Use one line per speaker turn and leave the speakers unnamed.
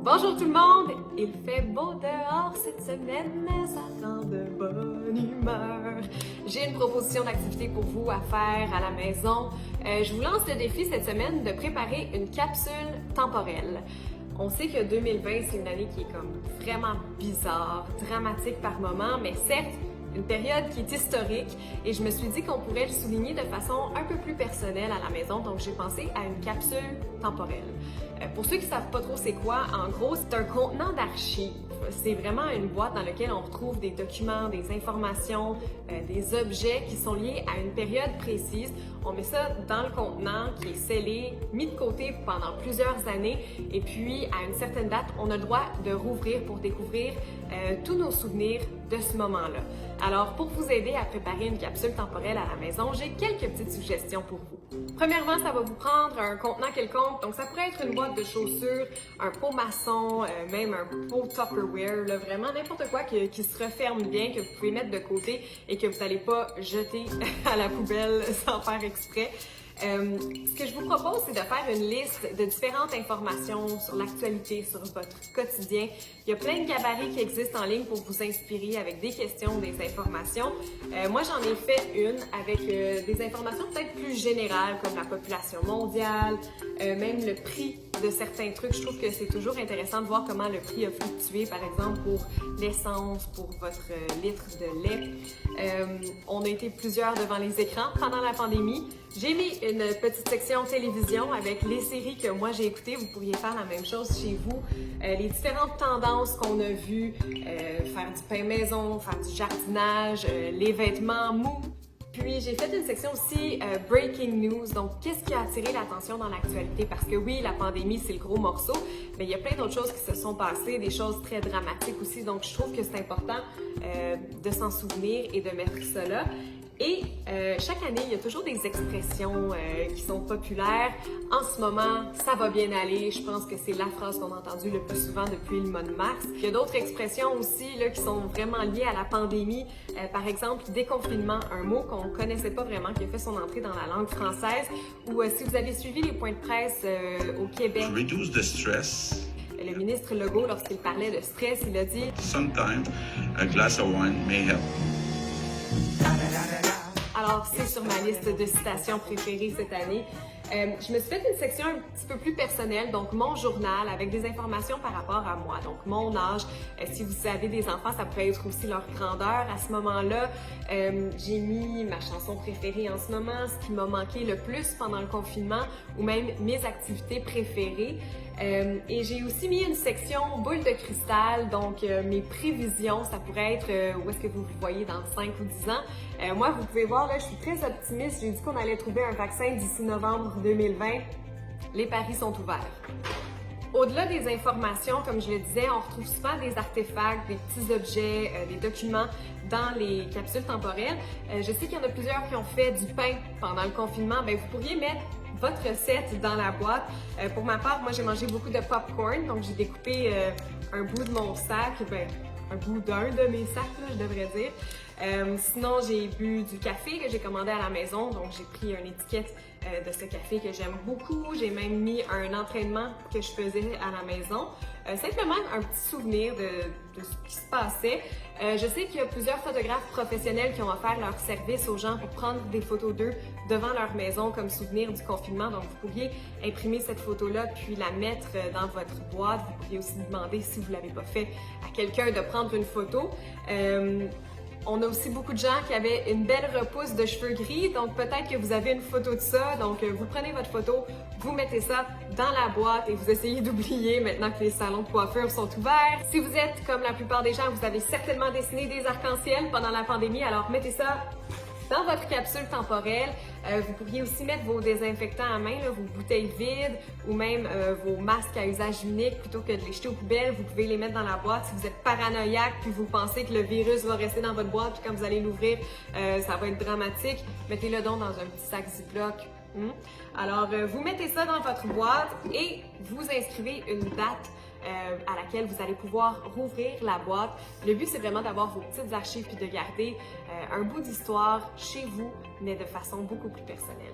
Bonjour tout le monde! Il fait beau dehors cette semaine, mais ça rend de bonne humeur. J'ai une proposition d'activité pour vous à faire à la maison. Je vous lance le défi cette semaine de préparer une capsule temporelle. On sait que 2020, c'est une année qui est comme vraiment bizarre, dramatique par moments, mais certes, une période qui est historique et je me suis dit qu'on pourrait le souligner de façon un peu plus personnelle à la maison, donc j'ai pensé à une capsule temporelle. Pour ceux qui ne savent pas trop c'est quoi, en gros, c'est un contenant d'archives. C'est vraiment une boîte dans laquelle on retrouve des documents, des informations, des objets qui sont liés à une période précise. On met ça dans le contenant qui est scellé, mis de côté pendant plusieurs années et puis à une certaine date, on a le droit de rouvrir pour découvrir tous nos souvenirs de ce moment-là. Alors, pour vous aider à préparer une capsule temporelle à la maison, j'ai quelques petites suggestions pour vous. Premièrement, ça va vous prendre un contenant quelconque, donc ça pourrait être une boîte de chaussures, un pot maçon, même un pot Tupperware, là, vraiment n'importe quoi qui se referme bien, que vous pouvez mettre de côté et que vous n'allez pas jeter à la poubelle sans faire exprès. Ce que je vous propose, c'est de faire une liste de différentes informations sur l'actualité, sur votre quotidien. Il y a plein de gabarits qui existent en ligne pour vous inspirer avec des questions, des informations. Moi, j'en ai fait une avec des informations peut-être plus générales comme la population mondiale, même le prix de certains trucs. Je trouve que c'est toujours intéressant de voir comment le prix a fluctué, par exemple pour l'essence, pour votre litre de lait. On a été plusieurs devant les écrans pendant la pandémie. J'ai mis une petite section télévision avec les séries que moi j'ai écoutées. Vous pourriez faire la même chose chez vous. Les différentes tendances qu'on a vues, faire du pain maison, faire du jardinage, les vêtements mous. Puis j'ai fait une section aussi Breaking News, donc qu'est-ce qui a attiré l'attention dans l'actualité? Parce que oui, la pandémie, c'est le gros morceau, mais il y a plein d'autres choses qui se sont passées, des choses très dramatiques aussi, donc je trouve que c'est important de s'en souvenir et de mettre ça là. Et chaque année, il y a toujours des expressions qui sont populaires. En ce moment, ça va bien aller. Je pense que c'est la phrase qu'on a entendue le plus souvent depuis le mois de mars. Il y a d'autres expressions aussi là, qui sont vraiment liées à la pandémie. Par exemple, déconfinement, un mot qu'on connaissait pas vraiment, qui a fait son entrée dans la langue française. Ou si vous avez suivi les points de presse au Québec.
Reduce the stress.
Le ministre Legault, lorsqu'il parlait de stress, il a dit «
Sometimes a glass of wine may help. »
Alors, c'est sur ma liste de citations préférées cette année. Je me suis fait une section un petit peu plus personnelle, donc mon journal avec des informations par rapport à moi, donc mon âge. Si vous avez des enfants, ça pourrait être aussi leur grandeur à ce moment-là. J'ai mis ma chanson préférée en ce moment, ce qui m'a manqué le plus pendant le confinement, ou même mes activités préférées. Et j'ai aussi mis une section boule de cristal, donc mes prévisions, ça pourrait être où est-ce que vous vous voyez dans 5 ou 10 ans. Moi, vous pouvez voir, là, je suis très optimiste. J'ai dit qu'on allait trouver un vaccin d'ici novembre 2020. Les paris sont ouverts. Au-delà des informations, comme je le disais, on retrouve souvent des artefacts, des petits objets, des documents dans les capsules temporelles. Je sais qu'il y en a plusieurs qui ont fait du pain pendant le confinement. Bien, vous pourriez mettre votre recette dans la boîte. Pour ma part, moi, j'ai mangé beaucoup de popcorn, donc j'ai découpé un bout de mon sac, un bout d'un de mes sacs, là, je devrais dire. Sinon, j'ai bu du café que j'ai commandé à la maison, donc j'ai pris une étiquette de ce café que j'aime beaucoup. J'ai même mis un entraînement que je faisais à la maison. Simplement un petit souvenir de ce qui se passait. Je sais qu'il y a plusieurs photographes professionnels qui ont offert leur service aux gens pour prendre des photos d'eux devant leur maison comme souvenir du confinement. Donc, vous pourriez imprimer cette photo-là puis la mettre dans votre boîte. Vous pourriez aussi demander, si vous ne l'avez pas fait, à quelqu'un de prendre une photo. On a aussi beaucoup de gens qui avaient une belle repousse de cheveux gris, donc peut-être que vous avez une photo de ça. Donc, vous prenez votre photo, vous mettez ça dans la boîte et vous essayez d'oublier maintenant que les salons de coiffure sont ouverts. Si vous êtes comme la plupart des gens, vous avez certainement dessiné des arcs-en-ciel pendant la pandémie, alors mettez ça dans votre capsule temporelle. Vous pourriez aussi mettre vos désinfectants à main, là, vos bouteilles vides ou même vos masques à usage unique plutôt que de les jeter aux poubelles. Vous pouvez les mettre dans la boîte. Si vous êtes paranoïaque puis vous pensez que le virus va rester dans votre boîte puis quand vous allez l'ouvrir, ça va être dramatique, mettez-le donc dans un petit sac Ziploc. Alors, vous mettez ça dans votre boîte et vous inscrivez une date à laquelle vous allez pouvoir rouvrir la boîte. Le but, c'est vraiment d'avoir vos petites archives puis de garder un bout d'histoire chez vous, mais de façon beaucoup plus personnelle.